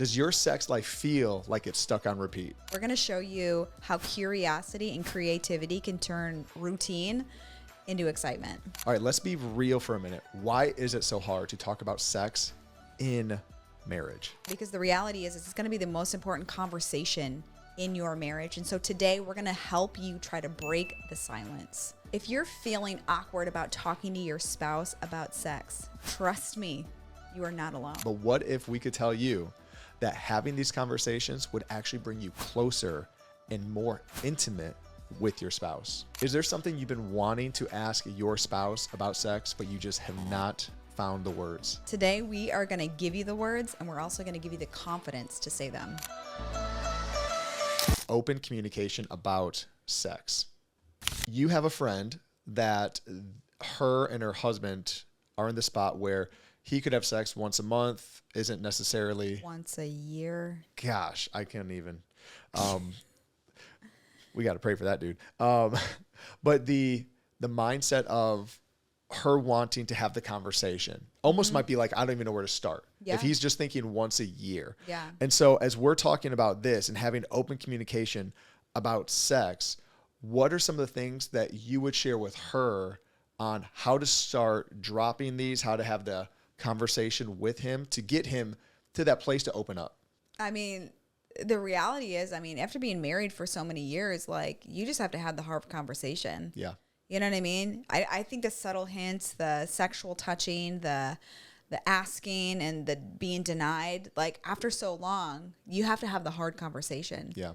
Does your sex life feel like it's stuck on repeat? We're going to show you how curiosity and creativity can turn routine into excitement. All right, let's be real for a minute. Why is it so hard to talk about sex in marriage? Because the reality is it's going to be the most important conversation in your marriage. And so today we're going to help you try to break the silence. If you're feeling awkward about talking to your spouse about sex, trust me, you are not alone. But what if we could tell you that having these conversations would actually bring you closer and more intimate with your spouse? Is there something you've been wanting to ask your spouse about sex, but you just have not found the words? Today we are going to give you the words, and we're also going to give you the confidence to say them. Open communication about sex. You have a friend that her and her husband are in the spot where he could have sex once a month, isn't necessarily once a year. Gosh, I can't even. We got to pray for that dude. But the mindset of her wanting to have the conversation almost might be like, I don't even know where to start. Yeah. If he's just thinking once a year. Yeah. And so as we're talking about this and having open communication about sex, what are some of the things that you would share with her on how to start dropping these, how to have the conversation with him to get him to that place to open up? I mean, the reality is, after being married for so many years, like, you just have to have the hard conversation. Yeah. You know what I mean? I think the subtle hints, the sexual touching, the asking and the being denied, like, after so long, you have to have the hard conversation. Yeah.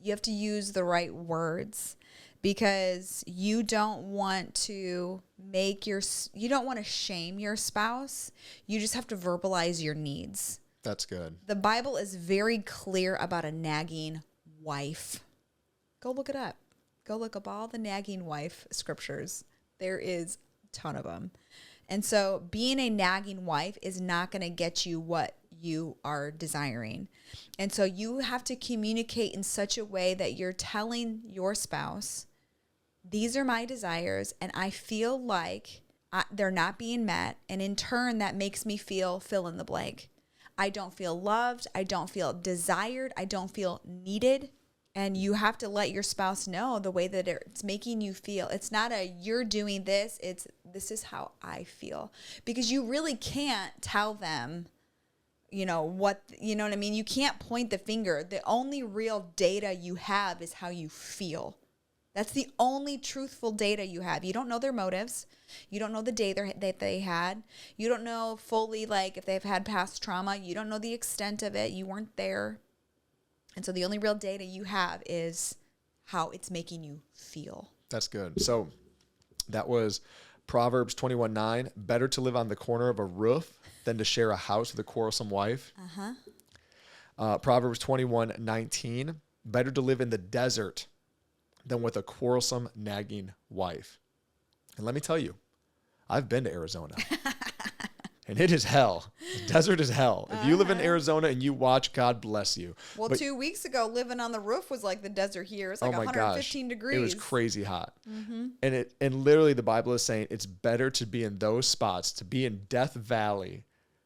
You have to use the right words, because you don't want to you don't want to shame your spouse. You just have to verbalize your needs. That's good. The Bible is very clear about a nagging wife. Go look it up. Go look up all the nagging wife scriptures. There is a ton of them. And so being a nagging wife is not going to get you what you are desiring. And so you have to communicate in such a way that you're telling your spouse, these are my desires, and I feel like they're not being met. And in turn, that makes me feel fill in the blank. I don't feel loved. I don't feel desired. I don't feel needed. And you have to let your spouse know the way that it's making you feel. It's not you're doing this. It's this is how I feel. Because you really can't tell them, what I mean? You can't point the finger. The only real data you have is how you feel. That's the only truthful data you have. You don't know their motives. You don't know the day that they had. You don't know fully, like, if they've had past trauma. You don't know the extent of it. You weren't there. And so the only real data you have is how it's making you feel. That's good. So that was Proverbs 21:9. Better to live on the corner of a roof than to share a house with a quarrelsome wife. Proverbs 21:19. Better to live in the desert than with a quarrelsome, nagging wife. And let me tell you, I've been to Arizona. And it is hell. The desert is hell. If you live in Arizona and you watch, God bless you. Well, but 2 weeks ago, living on the roof was like the desert here. It's like 115 degrees. It was crazy hot. And literally the Bible is saying it's better to be in those spots, to be in Death Valley,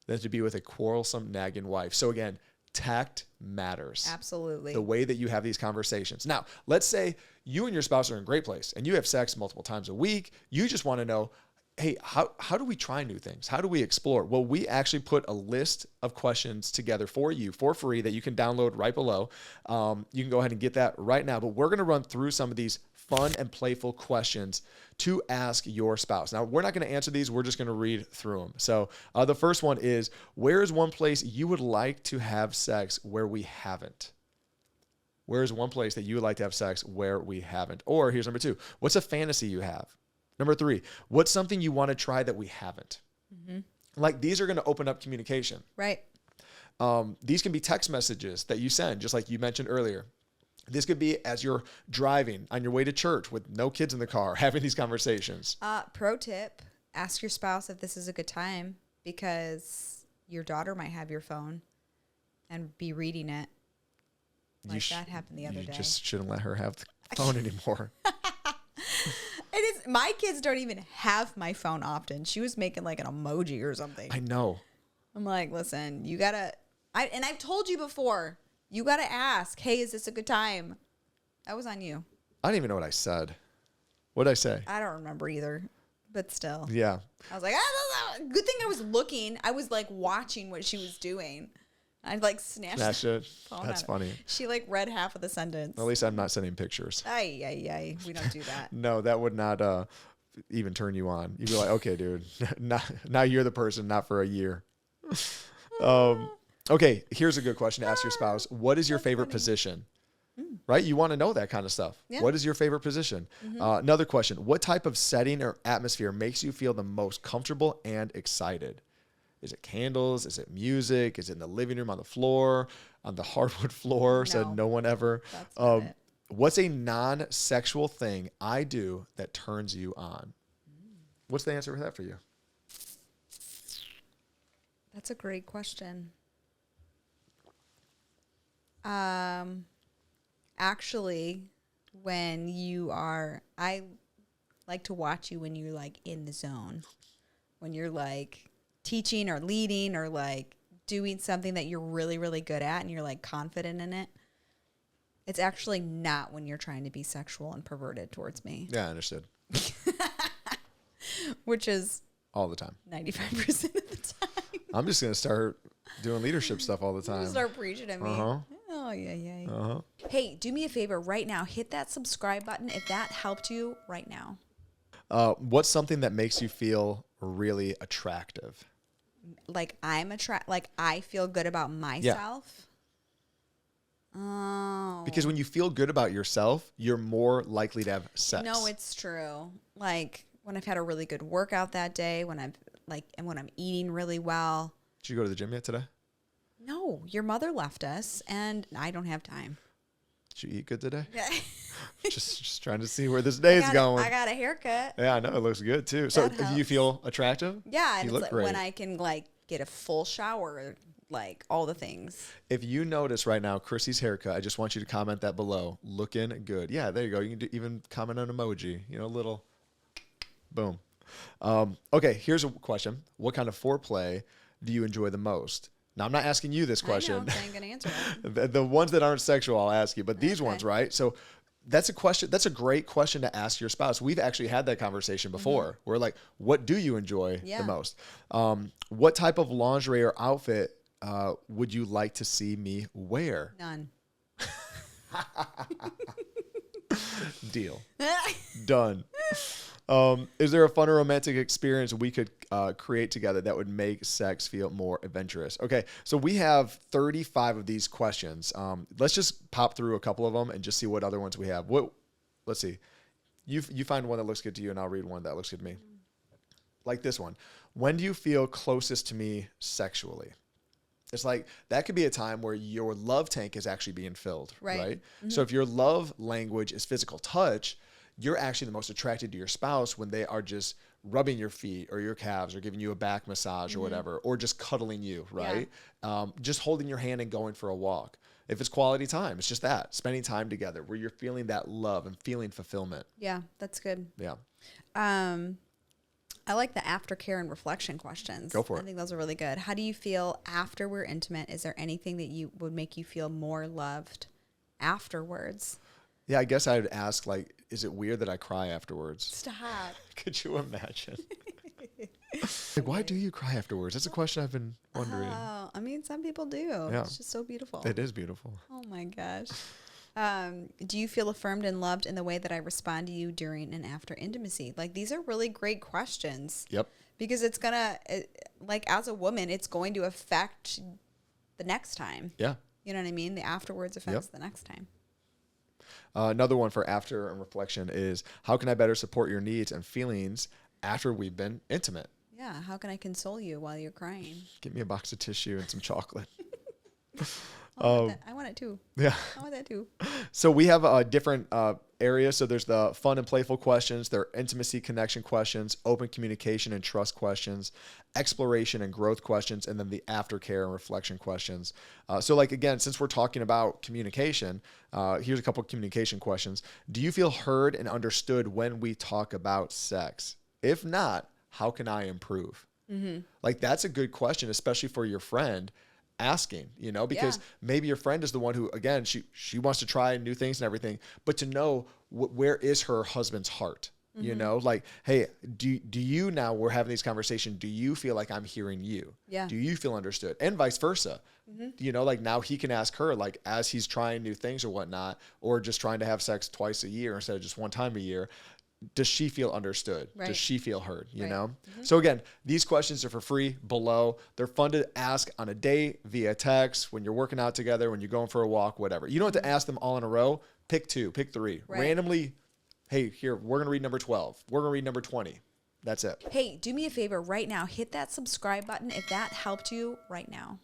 than to be with a quarrelsome, nagging wife. So again, tact matters. Absolutely. The way that you have these conversations. Now, let's say you and your spouse are in a great place and you have sex multiple times a week. You just want to know, hey, how do we try new things? How do we explore? Well, we actually put a list of questions together for you for free that you can download right below. You can go ahead and get that right now. But we're going to run through some of these fun and playful questions to ask your spouse. Now, we're not going to answer these. We're just going to read through them. So the first one is, where is one place you would like to have sex where we haven't? Where is one place that you would like to have sex where we haven't? Or here's number 2. What's a fantasy you have? Number 3, what's something you want to try that we haven't? Like, these are going to open up communication. Right. These can be text messages that you send, just like you mentioned earlier. This could be as you're driving on your way to church with no kids in the car, having these conversations. Pro tip, ask your spouse if this is a good time, because your daughter might have your phone and be reading it. Like that happened the other day. You just shouldn't let her have the phone anymore. It is. My kids don't even have my phone often. She was making like an emoji or something. I know. I'm like, listen, you gotta I've told you before, you got to ask, hey, is this a good time? That was on you. I don't even know what I said. What did I say? I don't remember either, but still. Yeah. I was like, good thing I was looking. I was like watching what she was doing. I'd like snatched it. Phone That's funny. She like read half of the sentence. At least I'm not sending pictures. Ay. We don't do that. No, that would not even turn you on. You'd be like, okay, dude, now you're the person, not for a year. Okay, here's a good question to ask your spouse. What is your favorite position? Right? You want to know that kind of stuff. Yeah. What is your favorite position? Another question. What type of setting or atmosphere makes you feel the most comfortable and excited? Is it candles? Is it music? Is it in the living room, on the floor, on the hardwood floor? Said no one ever. That's not it. What's a non-sexual thing I do that turns you on? What's the answer for that for you? That's a great question. Actually, I like to watch you when you're like in the zone, when you're like teaching or leading or like doing something that you're really, really good at and you're like confident in it. It's actually not when you're trying to be sexual and perverted towards me. Yeah, I understood. Which is all the time. 95% of the time. I'm just going to start doing leadership stuff all the time. Start preaching at me. Oh, yeah. Hey, do me a favor right now. Hit that subscribe button if that helped you right now. What's something that makes you feel really attractive? Like I feel good about myself. Yeah. Oh. Because when you feel good about yourself, you're more likely to have sex. No, it's true. Like when I've had a really good workout that day, when I'm eating really well. Did you go to the gym yet today? No, your mother left us and I don't have time. Did you eat good today? just trying to see where this day is going. I got a haircut. Yeah, I know. It looks good too. So do you feel attractive? Yeah. You and look it's great. when I can like get a full shower, like all the things. If you notice right now, Krissy's haircut, I just want you to comment that below. Looking good. Yeah, there you go. You can even comment an emoji, little boom. Okay, here's a question. What kind of foreplay do you enjoy the most? Now, I'm not asking you this question. I know, I ain't going to answer that. the ones that aren't sexual, I'll ask you. But these ones, right? So that's a question. That's a great question to ask your spouse. We've actually had that conversation before. We're like, what do you enjoy the most? What type of lingerie or outfit would you like to see me wear? None. Deal. Done. Is there a fun or romantic experience we could create together that would make sex feel more adventurous? Okay, so we have 35 of these questions. Let's just pop through a couple of them and just see what other ones we have. Let's see. You find one that looks good to you, and I'll read one that looks good to me. Like this one. When do you feel closest to me sexually? It's like that could be a time where your love tank is actually being filled, right? Mm-hmm. So if your love language is physical touch, you're actually the most attracted to your spouse when they are just rubbing your feet or your calves or giving you a back massage or whatever, or just cuddling you, right? Yeah. Just holding your hand and going for a walk. If it's quality time, it's just that, spending time together where you're feeling that love and feeling fulfillment. Yeah, that's good. Yeah. I like the aftercare and reflection questions. Go for it. I think those are really good. How do you feel after we're intimate? Is there anything that would make you feel more loved afterwards? Yeah, I guess I would ask, like, is it weird that I cry afterwards? Stop. Could you imagine? Like, why do you cry afterwards? That's a question I've been wondering. Oh, I mean, some people do. Yeah. It's just so beautiful. It is beautiful. Oh, my gosh. Do you feel affirmed and loved in the way that I respond to you during and after intimacy? Like, these are really great questions. Yep. Because it's going to, like, as a woman, it's going to affect the next time. Yeah. You know what I mean? The afterwards affects the next time. Another one for after and reflection is, how can I better support your needs and feelings after we've been intimate? Yeah. How can I console you while you're crying? Get me a box of tissue and some chocolate. I want it too. Yeah. I want that too. So we have different areas. So there's the fun and playful questions, there are intimacy connection questions, open communication and trust questions, exploration and growth questions, and then the aftercare and reflection questions. So like, again, since we're talking about communication, here's a couple of communication questions. Do you feel heard and understood when we talk about sex? If not, how can I improve? Mm-hmm. Like, that's a good question, especially for your friend. asking, because maybe your friend is the one who, again, she wants to try new things and everything, but to know where is her husband's heart? Like, hey, do you, now we're having these conversations, do you feel like I'm hearing you? Yeah. Do you feel understood? And vice versa. Like now he can ask her, like, as he's trying new things or whatnot, or just trying to have sex twice a year instead of just one time a year. Does she feel understood? Right. Does she feel heard? Right. So again, these questions are for free below. They're fun to ask on a date, via text, when you're working out together, when you're going for a walk, whatever. You don't have to ask them all in a row. Pick 2, pick 3. Right. Randomly, hey, here, we're going to read number 12. We're going to read number 20. That's it. Hey, do me a favor right now. Hit that subscribe button if that helped you right now.